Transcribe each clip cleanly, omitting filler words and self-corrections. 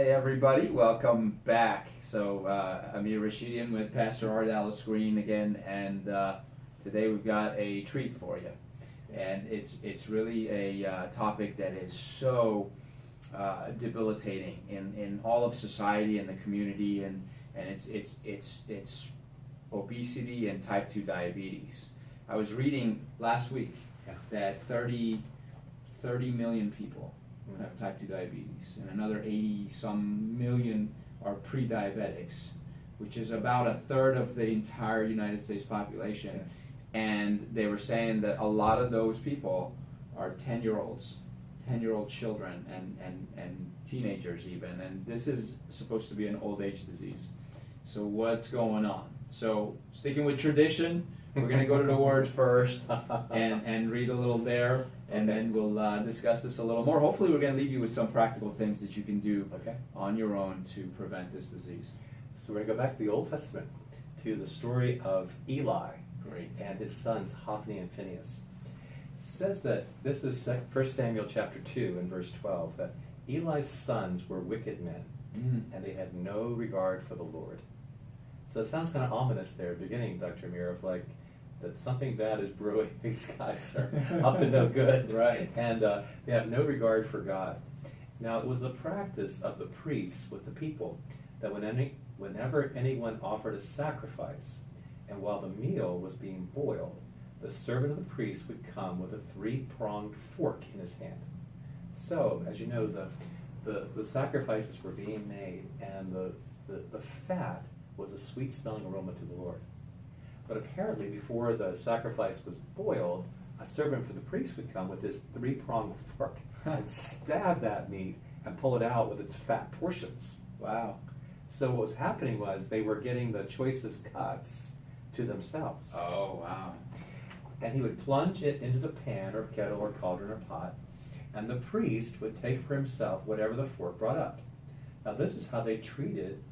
Hey everybody, welcome back. So Amir with Pastor Art Dallas Green again, and today we've got a treat for you. And it's really a topic that is so debilitating in all of society and the community, and it's obesity and type 2 diabetes. I was reading last week that 30 million people have type 2 diabetes, and another 80 some million are pre-diabetics, which is about a third of the entire United States population. Yes. And they were saying that a lot of those people are 10-year-old children and teenagers even, and this is supposed to be an old age disease. So what's going on? So sticking with tradition, we're going to go to the Word first and read a little there, and then we'll discuss this a little more. Hopefully we're going to leave you with some practical things that you can do on your own to prevent this disease. So we're going to go back to the Old Testament, to the story of Eli and his sons Hophni and Phinehas. It says that, this is 1 Samuel chapter 2 and verse 12, that Eli's sons were wicked men, and they had no regard for the Lord. So it sounds kind of ominous there, beginning, Dr. Amir, of like, that something bad is brewing. These guys are up to no good. Right. And they have no regard for God. Now, it was the practice of the priests with the people that whenever anyone offered a sacrifice, and while the meal was being boiled, the servant of the priest would come with a 3-pronged fork in his hand. So, as you know, the sacrifices were being made, and the fat was a sweet-smelling aroma to the Lord. But apparently, before the sacrifice was boiled, a servant for the priest would come with his 3-pronged fork and stab that meat and pull it out with its fat portions. Wow. So what was happening was they were getting the choicest cuts to themselves. Oh, wow. And he would plunge it into the pan or kettle or cauldron or pot, and the priest would take for himself whatever the fork brought up. Now this is how they treated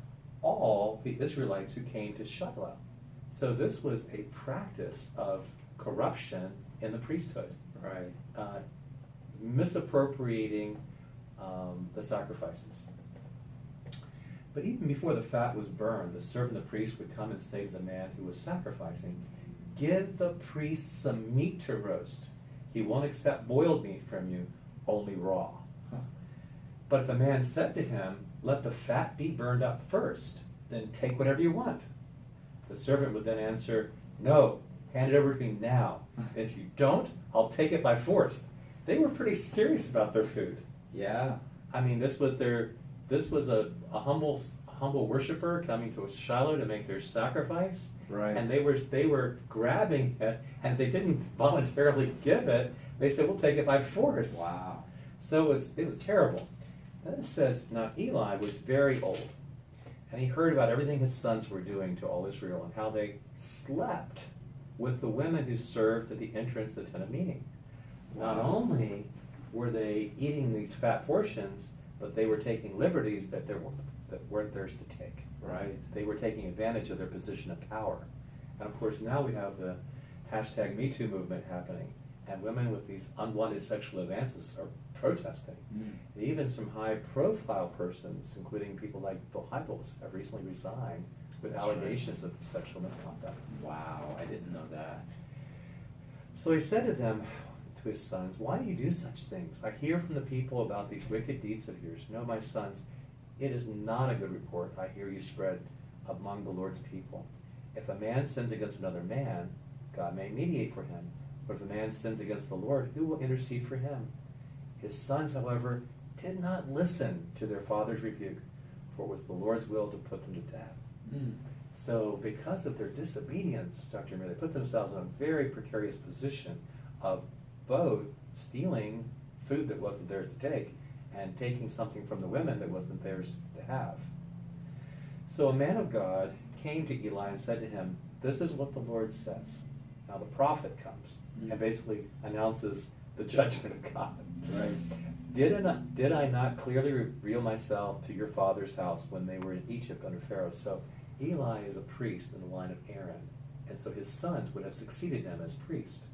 all the Israelites who came to Shiloh. So this was a practice of corruption in the priesthood. Right. Misappropriating the sacrifices. But even before the fat was burned, the servant of the priest would come and say to the man who was sacrificing, "Give the priest some meat to roast. He won't accept boiled meat from you, only raw." But if the man said to him, "Let the fat be burned up first, then take whatever you want," the servant would then answer, "No, hand it over to me now. If you don't, I'll take it by force." They were pretty serious about their food. Yeah. I mean, this was a humble worshiper coming to Shiloh to make their sacrifice. Right. And they were grabbing it, and they didn't voluntarily give it. They said, "We'll take it by force." Wow. So it was terrible. Then it says, now Eli was very old, and he heard about everything his sons were doing to all Israel and how they slept with the women who served at the entrance to the tent of meeting. Not only were they eating these fat portions, but they were taking liberties that weren't theirs to take. Right. They were taking advantage of their position of power. And of course now we have the hashtag #MeToo movement happening, and women with these unwanted sexual advances are protesting. And even some high-profile persons, including people like Bill Hybels, have recently resigned with allegations of sexual misconduct. Wow, I didn't know that. So he said to his sons, "Why do you do such things? I hear from the people about these wicked deeds of yours. No, my sons, it is not a good report I hear you spread among the Lord's people. If a man sins against another man, God may mediate for him. But if a man sins against the Lord, who will intercede for him?" His sons, however, did not listen to their father's rebuke, for it was the Lord's will to put them to death. So because of their disobedience, Dr. May, they put themselves in a very precarious position of both stealing food that wasn't theirs to take and taking something from the women that wasn't theirs to have. So a man of God came to Eli and said to him, "This is what the Lord says." Now the prophet comes and basically announces the judgment of God. Right. Did I not clearly reveal myself to your father's house when they were in Egypt under Pharaoh? So Eli is a priest in the line of Aaron, and so his sons would have succeeded him as priest.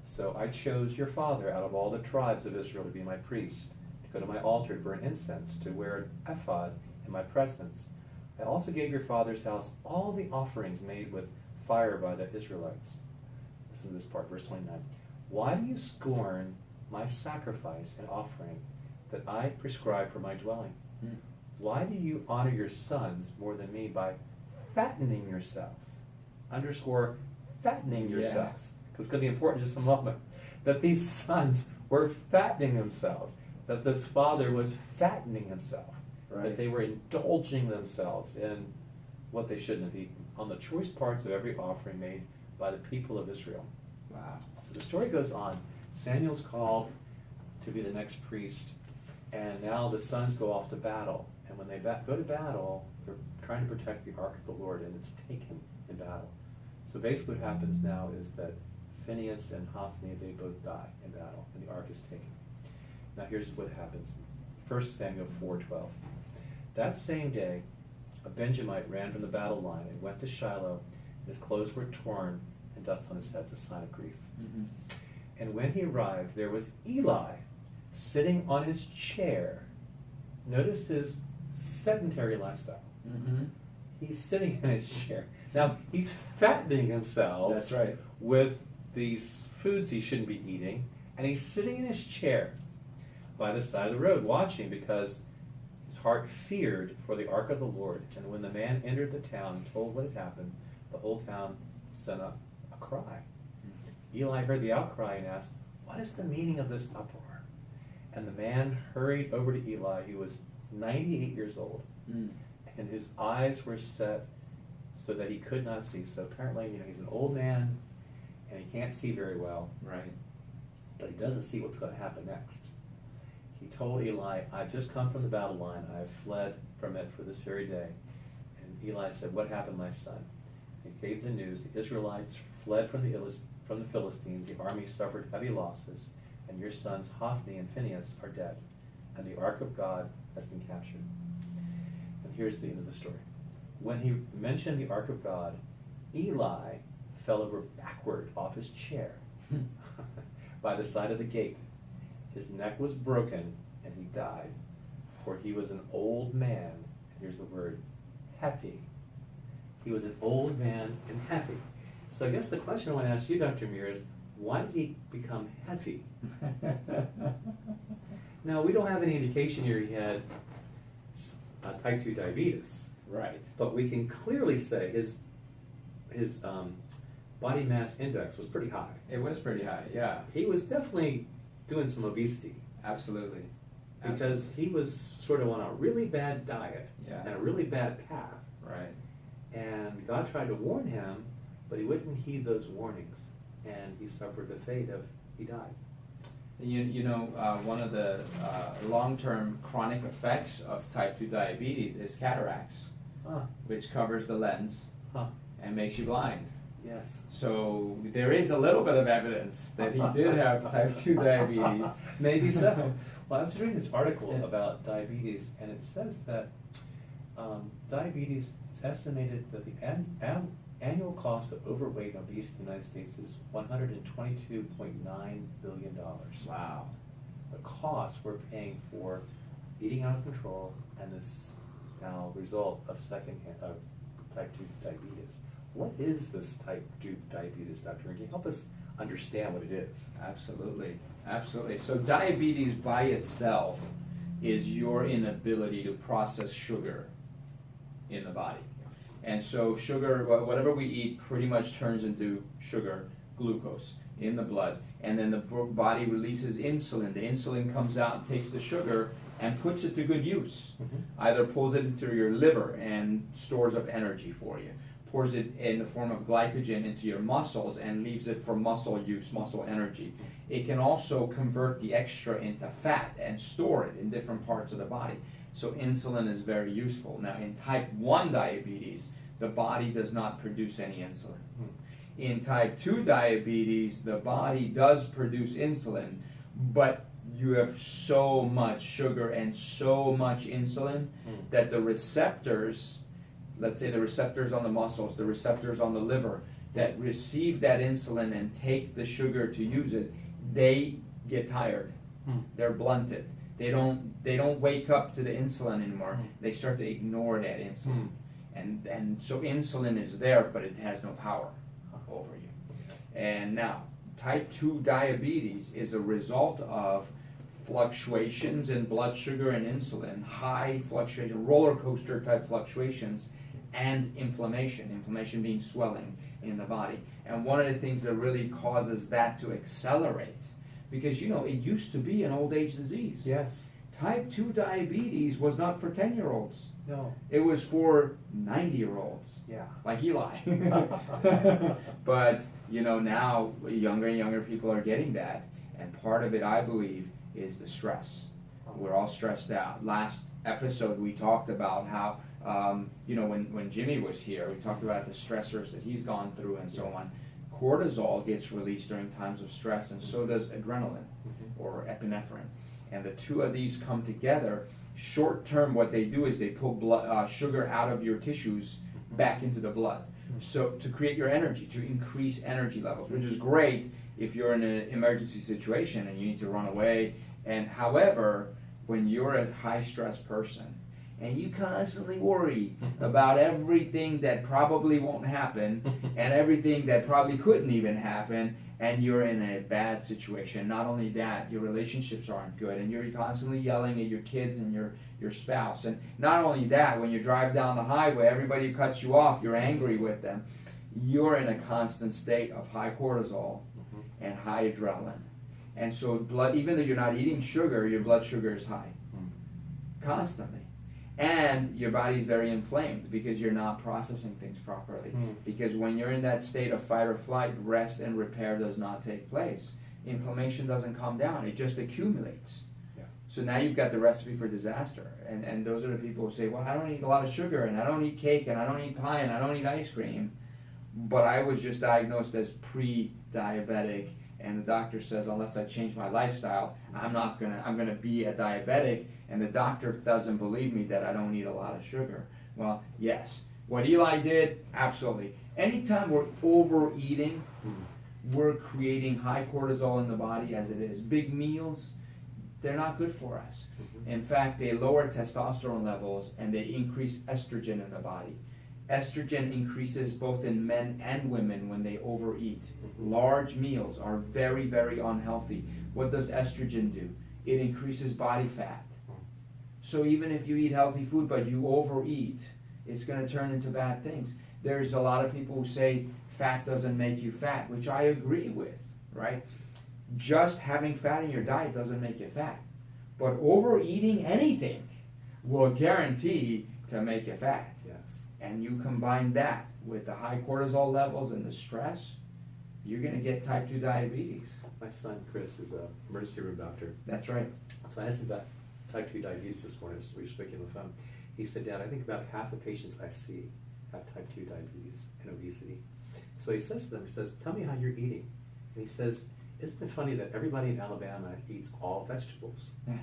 So I chose your father out of all the tribes of Israel to be my priest, to go to my altar to burn incense, to wear an ephod in my presence. I also gave your father's house all the offerings made with fire by the Israelites. Listen to this part, verse 29. Why do you scorn my sacrifice and offering that I prescribe for my dwelling? Why do you honor your sons more than me by fattening yourselves? Underscore fattening yourselves. Because it's going to be important in just a moment. That these sons were fattening themselves. That this father was fattening himself. Right. That they were indulging themselves in what they shouldn't have eaten, on the choice parts of every offering made by the people of Israel. Wow. So the story goes on. Samuel's called to be the next priest, and now the sons go off to battle. And when they go to battle, they're trying to protect the ark of the Lord, and it's taken in battle. So basically what happens now is that Phinehas and Hophni, they both die in battle, and the ark is taken. Now here's what happens. 1 Samuel 4:12. That same day, a Benjamite ran from the battle line and went to Shiloh, and his clothes were torn and dust on his head, a sign of grief. Mm-hmm. And when he arrived, there was Eli sitting on his chair. Notice his sedentary lifestyle. Mm-hmm. He's sitting in his chair. Now, he's fattening himself That's right. with these foods he shouldn't be eating, and he's sitting in his chair by the side of the road watching, because his heart feared for the ark of the Lord. And when the man entered the town and told what had happened, the whole town sent up a cry. Eli heard the outcry and asked, "What is the meaning of this uproar?" And the man hurried over to Eli, who was 98 years old, and whose eyes were set so that he could not see. So apparently, he's an old man, and he can't see very well. Right. But he doesn't see what's going to happen next. He told Eli, "I've just come from the battle line. I've fled from it for this very day." And Eli said, "What happened, my son?" He gave the news. The Israelites fled from the Philistines. The army suffered heavy losses, and your sons Hophni and Phinehas are dead, and the ark of God has been captured. And here's the end of the story. When he mentioned the ark of God, Eli fell over backward off his chair by the side of the gate. His neck was broken, and he died, for he was an old man, and here's the word, heavy. He was an old man and heavy. So I guess the question I want to ask you, Dr. Amir, is why did he become heavy? Now, we don't have any indication here he had type 2 diabetes. Right. But we can clearly say his body mass index was pretty high. It was pretty high, yeah. He was definitely doing some obesity. Absolutely. Because he was sort of on a really bad diet Yeah. and a really bad path. Right. And God tried to warn him, but he wouldn't heed those warnings. And he suffered the fate of, he died. One of the long-term chronic effects of type 2 diabetes is cataracts, which covers the lens and makes you blind. Yes. So there is a little bit of evidence that he did have type 2 diabetes. Maybe so. Well, I was reading this article about diabetes, and it says that diabetes, it's estimated that the annual cost of overweight and obesity in the United States is $122.9 billion. Wow. The cost we're paying for eating out of control and this now result of type 2 diabetes. What is this type 2 diabetes, Dr. Can you help us understand what it is? Absolutely. Absolutely. So diabetes by itself is your inability to process sugar in the body. And so sugar, whatever we eat pretty much turns into sugar, glucose, in the blood. And then the body releases insulin. The insulin comes out and takes the sugar and puts it to good use. Either pulls it into your liver and stores up energy for you, pours it in the form of glycogen into your muscles and leaves it for muscle use, muscle energy. It can also convert the extra into fat and store it in different parts of the body. So insulin is very useful. Now in type 1 diabetes, the body does not produce any insulin. In type 2 diabetes, the body does produce insulin, but you have so much sugar and so much insulin that the receptors, let's say the receptors on the muscles, the receptors on the liver that receive that insulin and take the sugar to use it, they get tired. They're blunted. They don't wake up to the insulin anymore. Mm. They start to ignore that insulin. Mm. And so insulin is there, but it has no power over you. And now, type 2 diabetes is a result of fluctuations in blood sugar and insulin, high fluctuation, roller coaster type fluctuations, and inflammation. Inflammation being swelling in the body. And one of the things that really causes that to accelerate, because it used to be an old age disease. Yes. Type 2 diabetes was not for 10-year-olds. No. It was for 90-year-olds. Yeah. Like Eli. But, now younger and younger people are getting that. And part of it, I believe, is the stress. We're all stressed out. Last episode, we talked about how, when Jimmy was here, we talked about the stressors that he's gone through and so on. Cortisol gets released during times of stress, and so does adrenaline or epinephrine. And the two of these come together. Short term, what they do is they pull sugar out of your tissues back into the blood. So to create your energy, to increase energy levels, which is great if you're in an emergency situation and you need to run away. And however, when you're a high stress person and you constantly worry about everything that probably won't happen and everything that probably couldn't even happen, and you're in a bad situation, not only that, your relationships aren't good and you're constantly yelling at your kids and your spouse. And not only that, when you drive down the highway, everybody who cuts you off, you're angry with them. You're in a constant state of high cortisol and high adrenaline. And so even though you're not eating sugar, your blood sugar is high. Constantly. And your body's very inflamed because you're not processing things properly. Because when you're in that state of fight or flight, rest and repair does not take place. Inflammation doesn't come down, it just accumulates. Yeah. So now you've got the recipe for disaster. And those are the people who say, well, I don't eat a lot of sugar, and I don't eat cake, and I don't eat pie, and I don't eat ice cream. But I was just diagnosed as pre-diabetic, and the doctor says unless I change my lifestyle, I'm gonna be a diabetic, and the doctor doesn't believe me that I don't eat a lot of sugar. Well, yes. What Eli did, absolutely. Anytime we're overeating, we're creating high cortisol in the body as it is. Big meals, they're not good for us. In fact, they lower testosterone levels and they increase estrogen in the body. Estrogen increases both in men and women when they overeat. Large meals are very, very unhealthy. What does estrogen do? It increases body fat. So even if you eat healthy food but you overeat, it's going to turn into bad things. There's a lot of people who say fat doesn't make you fat, which I agree with, right? Just having fat in your diet doesn't make you fat. But overeating anything will guarantee to make you fat. Yes. And you combine that with the high cortisol levels and the stress, you're going to get type 2 diabetes. My son, Chris, is an emergency room doctor. That's right. So I asked him about type 2 diabetes this morning as we were speaking on the phone. He said, Dad, I think about half the patients I see have type 2 diabetes and obesity. So he says to them, he says, tell me how you're eating. And he says, isn't it funny that everybody in Alabama eats all vegetables? Yeah.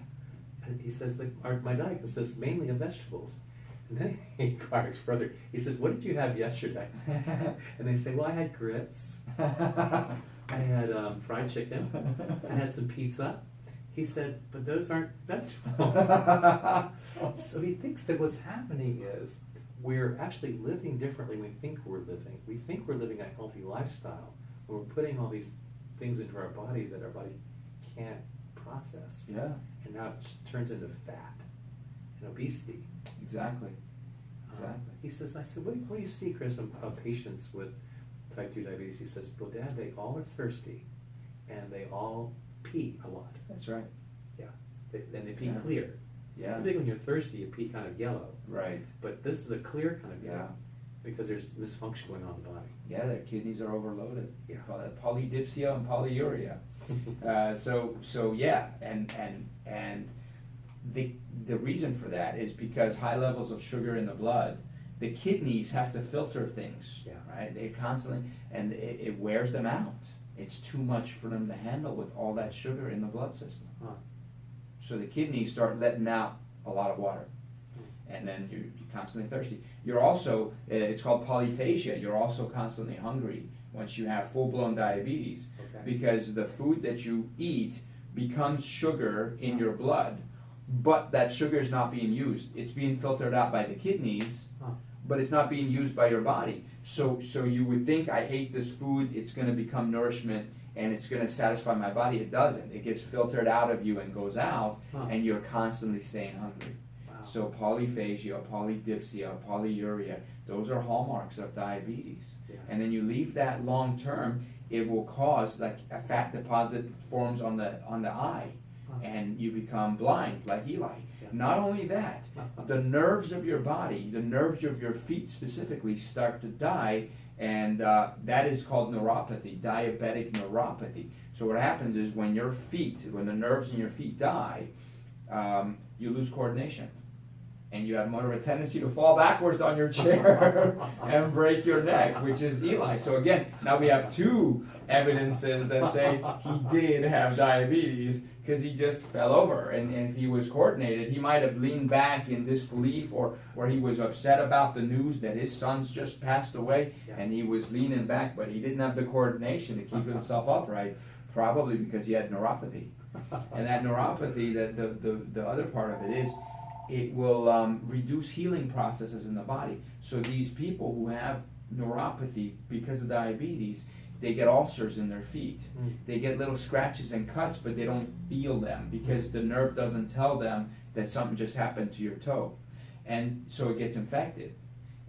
And he says, my diet consists mainly of vegetables. And then he inquires further. He says, what did you have yesterday? And they say, well, I had grits. I had fried chicken. I had some pizza. He said, but those aren't vegetables. So he thinks that what's happening is we're actually living differently than we think we're living. We think we're living a healthy lifestyle when we're putting all these things into our body that our body can't process. Yeah. And now it turns into fat and obesity. Exactly. Exactly. He says, I said, what do you see, Chris, of patients with type 2 diabetes? He says, well, Dad, they all are thirsty and they all pee a lot. That's right. Yeah. And they pee clear. Yeah. Typically when you're thirsty, you pee kind of yellow. Right. But this is a clear kind of yellow. Yeah. Because there's dysfunction going on in the body. Yeah, their kidneys are overloaded. Yeah. We call that polydipsia and polyuria. So yeah, and the reason for that is because high levels of sugar in the blood, the kidneys have to filter things, right? They constantly, and it wears them out. It's too much for them to handle with all that sugar in the blood system. Huh. So the kidneys start letting out a lot of water. And then you're constantly thirsty. You're also, it's called polyphagia, you're also constantly hungry once you have full-blown diabetes. Okay. Because the food that you eat becomes sugar in your blood, but that sugar is not being used. It's being filtered out by the kidneys, Huh. but it's not being used by your body. So you would think I ate this food, it's going to become nourishment and it's going to satisfy my body. It doesn't. It gets filtered out of you and goes out, Huh. and you're constantly staying hungry. Wow. So polyphagia, polydipsia, polyuria, those are hallmarks of diabetes. Yes. And then you leave that long term, it will cause, like, a fat deposit forms on the eye, Huh. and you become blind like Eli. Yeah. Not only that, the nerves of your body, the nerves of your feet specifically, start to die, and that is called neuropathy, diabetic neuropathy. So what happens is when the nerves in your feet die, you lose coordination. And you have more of a tendency to fall backwards on your chair and break your neck, which is Eli. So again, now we have two evidences that say he did have diabetes, because he just fell over. And if he was coordinated, he might have leaned back in disbelief, or he was upset about the news that his son's just passed away, and he was leaning back, but he didn't have the coordination to keep himself upright, probably because he had neuropathy. And that neuropathy, the other part of it is, it will reduce healing processes in the body. So these people who have neuropathy because of diabetes, they get ulcers in their feet. They get little scratches and cuts, but they don't feel them because the nerve doesn't tell them that something just happened to your toe. And so it gets infected,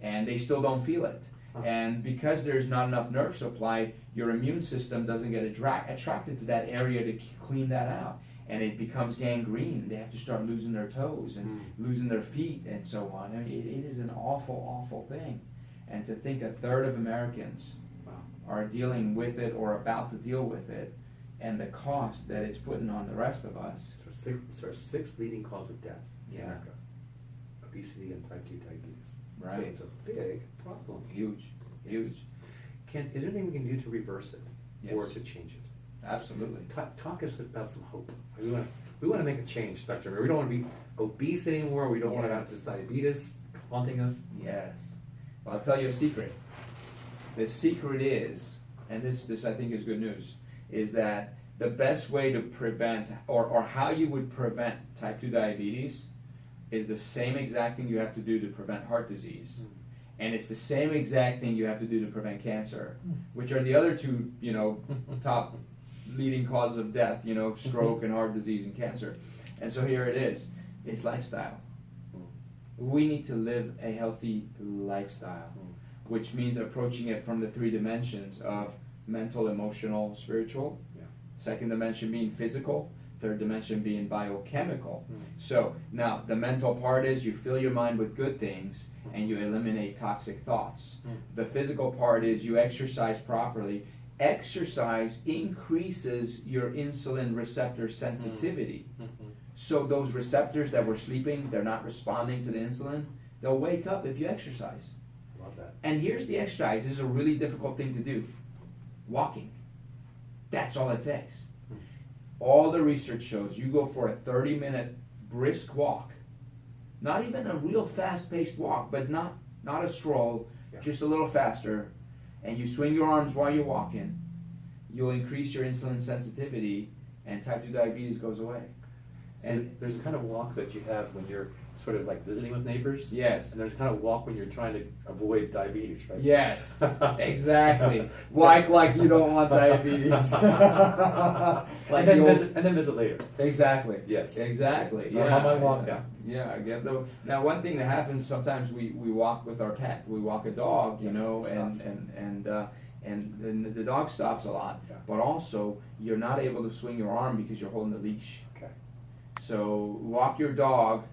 and they still don't feel it. And because there's not enough nerve supply, your immune system doesn't get attracted to that area to clean that out. And it becomes gangrene. They have to start losing their toes and losing their feet and so on. I mean, it is an awful, awful thing. And to think a third of Americans are dealing with it or about to deal with it, and the cost that it's putting on the rest of us. So it's our sixth leading cause of death in Yeah. America. Obesity and type 2 diabetes. Right. So it's a big problem. Huge. Is there anything we can do to reverse it or Yes. to change it? Absolutely. Talk us about some hope. We want to make a change, Dr. We don't want to be obese anymore. We don't want to have this diabetes haunting us. Yes. Well, I'll tell you a secret. The secret is, and this I think is good news, is that the best way to prevent, or how you would prevent type 2 diabetes, is the same exact thing you have to do to prevent heart disease. And it's the same exact thing you have to do to prevent cancer, which are the other two, top leading causes of death, stroke and heart disease and cancer. And so here it is. It's lifestyle. We need to live a healthy lifestyle, which means approaching it from the three dimensions of mental, emotional, spiritual. Yeah. Second dimension being physical. Third dimension being biochemical. So now the mental part is you fill your mind with good things and you eliminate toxic thoughts. The physical part is you exercise properly. Exercise increases your insulin receptor sensitivity. So those receptors that were sleeping, they're not responding to the insulin, they'll wake up if you exercise. Love that. And here's the exercise. This is a really difficult thing to do. Walking. That's all it takes. All the research shows you go for a 30-minute brisk walk. Not even a real fast-paced walk, but not a stroll, just a little faster. And you swing your arms while you're walking, you'll increase your insulin sensitivity, and type 2 diabetes goes away. So And there's a kind of walk that you have when you're sort of like visiting with neighbors. yes, And there's a kind of walk when you're trying to avoid diabetes, right? yes, exactly. Like you don't want diabetes. and then visit later. Exactly. Yes. Exactly. I'm Yeah. on my walk now. Yeah. Now, one thing that happens sometimes we walk with our pet. We walk a dog, Yes, and then the dog stops a lot. Yeah. But also, you're not able to swing your arm because you're holding the leash. Okay. So walk your dog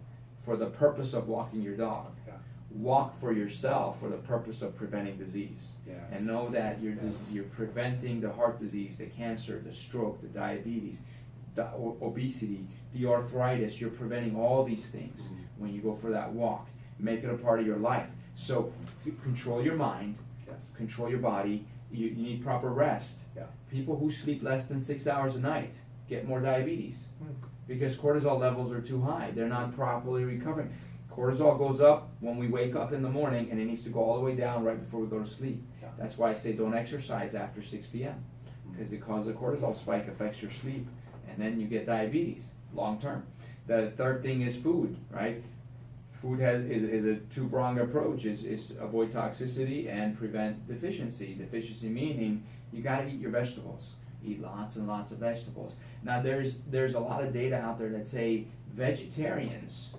for the purpose of walking your dog. Yeah. Walk for yourself for the purpose of preventing disease. Yes. And know that you're Yes. you're preventing the heart disease, the cancer, the stroke, the diabetes, the obesity, the arthritis. You're preventing all these things when you go for that walk. Make it a part of your life. So control your mind, Yes. control your body. You need proper rest. Yeah. People who sleep less than 6 hours a night get more diabetes because cortisol levels are too high. They're not properly recovering. Cortisol goes up when we wake up in the morning, and it needs to go all the way down right before we go to sleep. Yeah. That's why I say don't exercise after 6 p.m. because it causes a cortisol spike, affects your sleep, and then you get diabetes long term. The third thing is food, right? Food is a two-pronged approach, is avoid toxicity and prevent deficiency. Deficiency meaning you gotta eat your vegetables. Eat lots and lots of vegetables. Now there's a lot of data out there that say vegetarians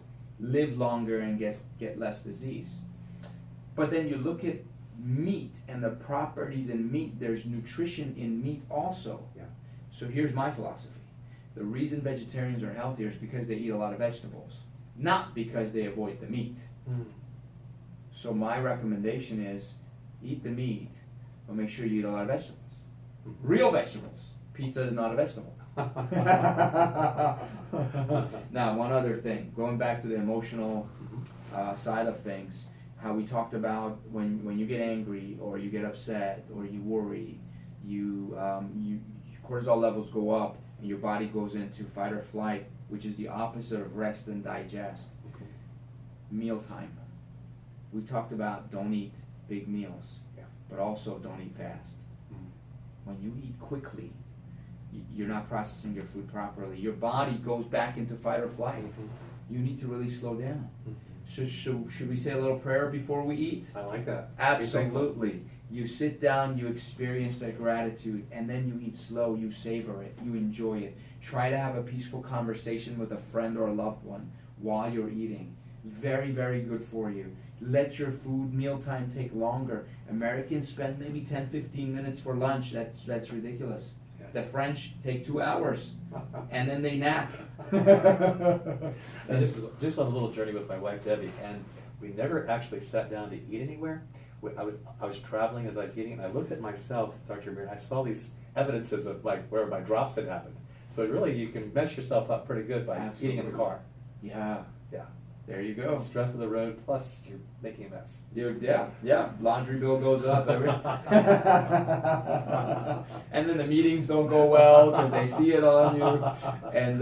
live longer and get less disease. But then you look at meat and the properties in meat, there's nutrition in meat also. Yeah. So here's my philosophy. The reason vegetarians are healthier is because they eat a lot of vegetables, not because they avoid the meat. Mm. So my recommendation is eat the meat, but make sure you eat a lot of vegetables. Real vegetables. Pizza is not a vegetable. Now, one other thing, going back to the emotional side of things, how we talked about when you get angry or you get upset or you worry, you cortisol levels go up and your body goes into fight or flight, which is the opposite of rest and digest. Okay. Mealtime. We talked about don't eat big meals, Yeah. but also don't eat fast. When you eat quickly, you're not processing your food properly. Your body goes back into fight or flight. Mm-hmm. You need to really slow down. Mm-hmm. Should we say a little prayer before we eat? I like that. Absolutely. You sit down, you experience that gratitude, and then you eat slow, you savor it, you enjoy it. Try to have a peaceful conversation with a friend or a loved one while you're eating. Very, very good for you. Let your food mealtime take longer. Americans spend maybe 10-15 minutes for lunch. That's ridiculous. Yes. The French take 2 hours and then they nap. I just on a little journey with my wife Debbie, and we never actually sat down to eat anywhere. I was traveling as I was eating, and I looked at myself, Dr. Amir, and I saw these evidences of where my drops had happened. So really, you can mess yourself up pretty good by Absolutely. eating in the car. Yeah, Yeah. there you go. Stress of the road, plus you're making a mess. Yeah. Laundry bill goes up. And then the meetings don't go well because they see it on you. And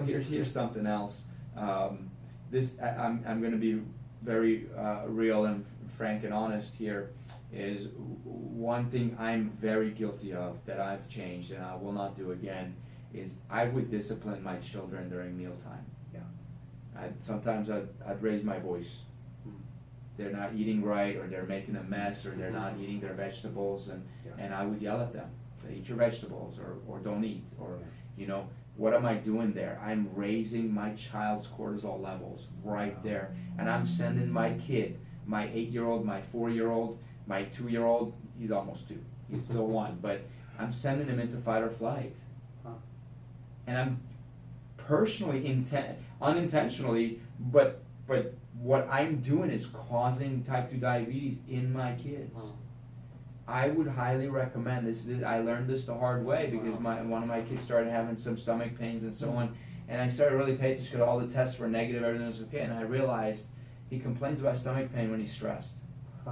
here's something else. I'm going to be very real and frank and honest here. Is one thing I'm very guilty of that I've changed and I will not do again. Is I would discipline my children during mealtime. Yeah. Sometimes I'd raise my voice. They're not eating right, or they're making a mess, or they're not eating their vegetables, and I would yell at them, say, eat your vegetables, or don't eat, or what am I doing there? I'm raising my child's cortisol levels right there, and I'm sending my kid, my 8-year-old, my 4-year-old, my 2-year-old, he's almost 2, he's still 1, but I'm sending him into fight or flight. And I'm personally, unintentionally, but what I'm doing is causing type 2 diabetes in my kids. I would highly recommend this. I learned this the hard way because one of my kids started having some stomach pains and so on, and I started really paying attention because all the tests were negative, everything was okay, and I realized he complains about stomach pain when he's stressed,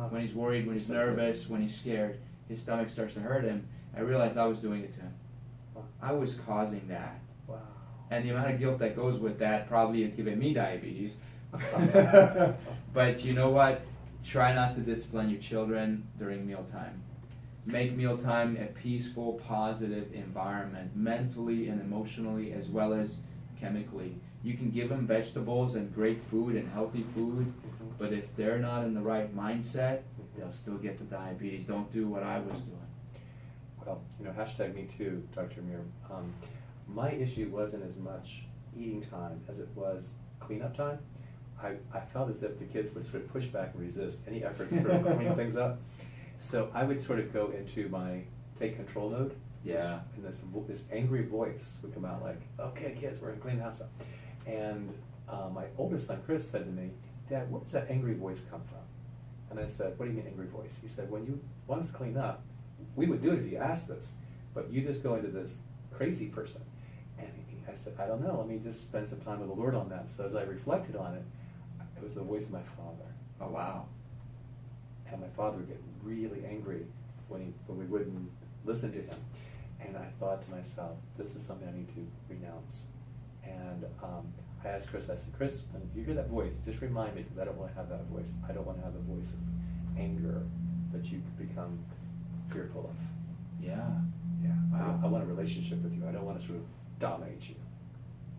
when he's worried, when he's nervous, when he's scared. His stomach starts to hurt him. I realized I was doing it to him. I was causing that. Wow. And the amount of guilt that goes with that probably is giving me diabetes. But you know what? Try not to discipline your children during mealtime. Make mealtime a peaceful, positive environment, mentally and emotionally, as well as chemically. You can give them vegetables and great food and healthy food, but if they're not in the right mindset, they'll still get the diabetes. Don't do what I was doing. Well, hashtag me too, Dr. Amir. My issue wasn't as much eating time as it was cleanup time. I felt as if the kids would sort of push back and resist any efforts to sort of clean things up. So I would sort of go into my take control mode. Yeah. And this angry voice would come out like, okay, kids, we're going to clean the house up. And my oldest son, Chris, said to me, Dad, where does that angry voice come from? And I said, what do you mean angry voice? He said, when you want us to clean up, we would do it if you asked us, but you just go into this crazy person. And I said, I don't know, let me just spend some time with the Lord on that. So as I reflected on it, it was the voice of my father. Oh, wow. And my father would get really angry when we wouldn't listen to him. And I thought to myself, this is something I need to renounce. And I asked Chris, I said, Chris, when you hear that voice, just remind me, because I don't want to have that voice. I don't want to have the voice of anger that you could become fearful of. Yeah. Yeah. Wow. I want a relationship with you. I don't want to sort of dominate you.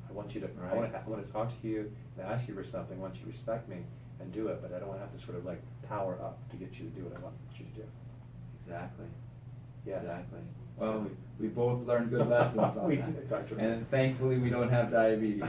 I want you to, Right. I want to talk to you and ask you for something, I want you to respect me and do it, but I don't want to have to sort of like power up to get you to do what I want you to do. Exactly. Yes. Exactly. Well, we both learned good lessons on We that. did, Dr. May. And thankfully, we don't have diabetes.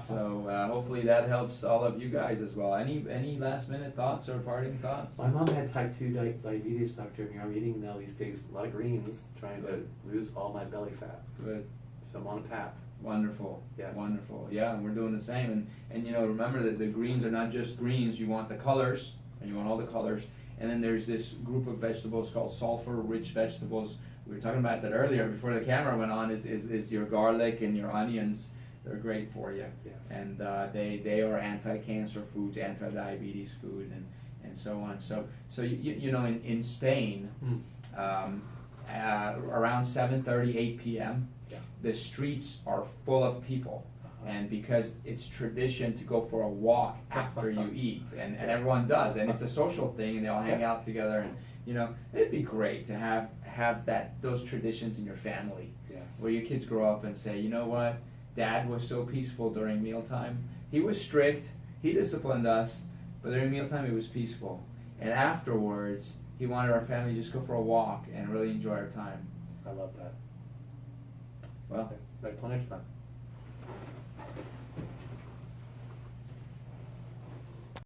So hopefully that helps all of you guys as well. Any last minute thoughts or parting thoughts? My mom had type 2 diabetes, Dr. Amir. I'm eating now these days a lot of greens, trying Good. to lose all my belly fat. Good. So I'm on a path. Wonderful. Yes. Wonderful. Yeah, and we're doing the same. And you know, remember that the greens are not just greens. You want the colors, and you want all the colors. And then there's this group of vegetables called sulfur-rich vegetables. We were talking about that earlier before the camera went on. Is your garlic and your onions? They're great for you. Yes. And they are anti-cancer foods, anti-diabetes food, and so on. So you know, in Spain, around 7:30, 8 p.m. Yeah. the streets are full of people. And because it's tradition to go for a walk after you eat, and everyone does, and it's a social thing, and they all hang out together, and you know, it'd be great to have those traditions in your family, Yes. where your kids grow up and say, you know what, Dad was so peaceful during mealtime. He was strict, he disciplined us, but during mealtime he was peaceful. And afterwards, he wanted our family to just go for a walk and really enjoy our time. I love that. Well, Okay. Right, till next time.